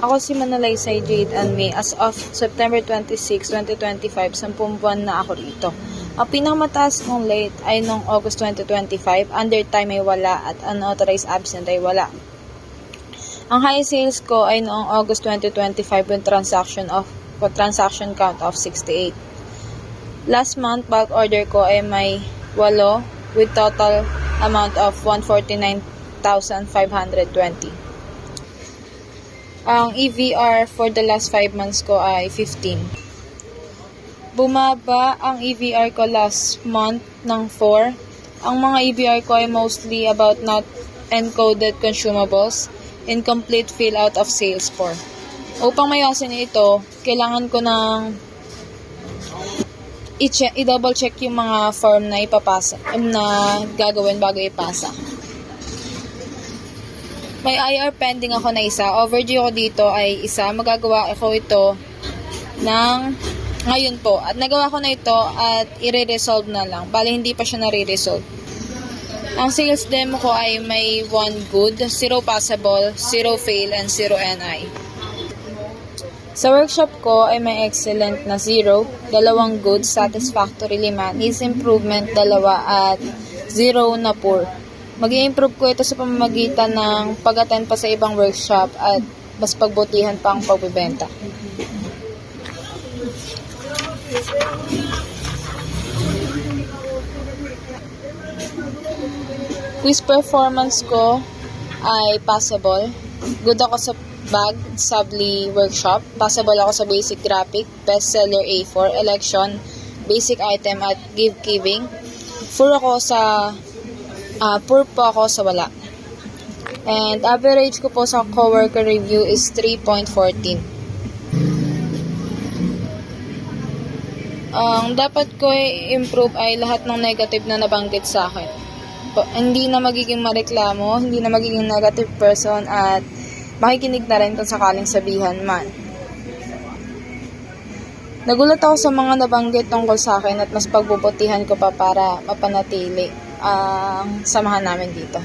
Ako si Manalaysay Jade and May. As of September 26, 2025, 10 buwan na ako rito. Ang pinakamataas kong late ay noong August 2025, under time ay wala at unauthorized absent ay wala. Ang high sales ko ay noong August 2025 with transaction count of 68. Last month, bulk order ko ay may 8 with total amount of 149,520. Ang EVR for the last 5 months ko ay 15. Bumaba ang EVR ko last month ng 4. Ang mga EVR ko ay mostly about not encoded consumables, incomplete fill out of sales for. Upang mayasin ito, kailangan ko ng i-double check yung mga form na ipapasa, na gagawin bago ipasa. May IR pending ako na isa. Overdue ko dito ay isa. Magagawa ako ito ngayon po. At nagawa ko na ito at i-resolve na lang. Bali, hindi pa siya nare-resolve. Ang sales demo ko ay may 1 good, 0 passable, 0 fail, and 0 NI. Sa workshop ko ay may excellent na 0, 2 good, satisfactory 5, needs improvement 2, at 0 na poor. Mag-i-improve ko ito sa pamamagitan ng pag-attend pa sa ibang workshop at mas pagbutihan pa ang pagbebenta. Quiz performance ko ay passable. Good ako sa bag, subli workshop. Passable ako sa basic graphic, bestseller A4, election, basic item at gift giving. Poor po ako sa wala. And average ko po sa coworker review is 3.14. Ang dapat ko i-improve ay lahat ng negative na nabanggit sa akin. Hindi na magiging mareklamo, hindi na magiging negative person, at makikinig na rin kung sakaling sabihan man. Nagulat ako sa mga nabanggit tungkol sa akin at mas pagbubutihan ko pa para mapanatili ang samahan namin dito.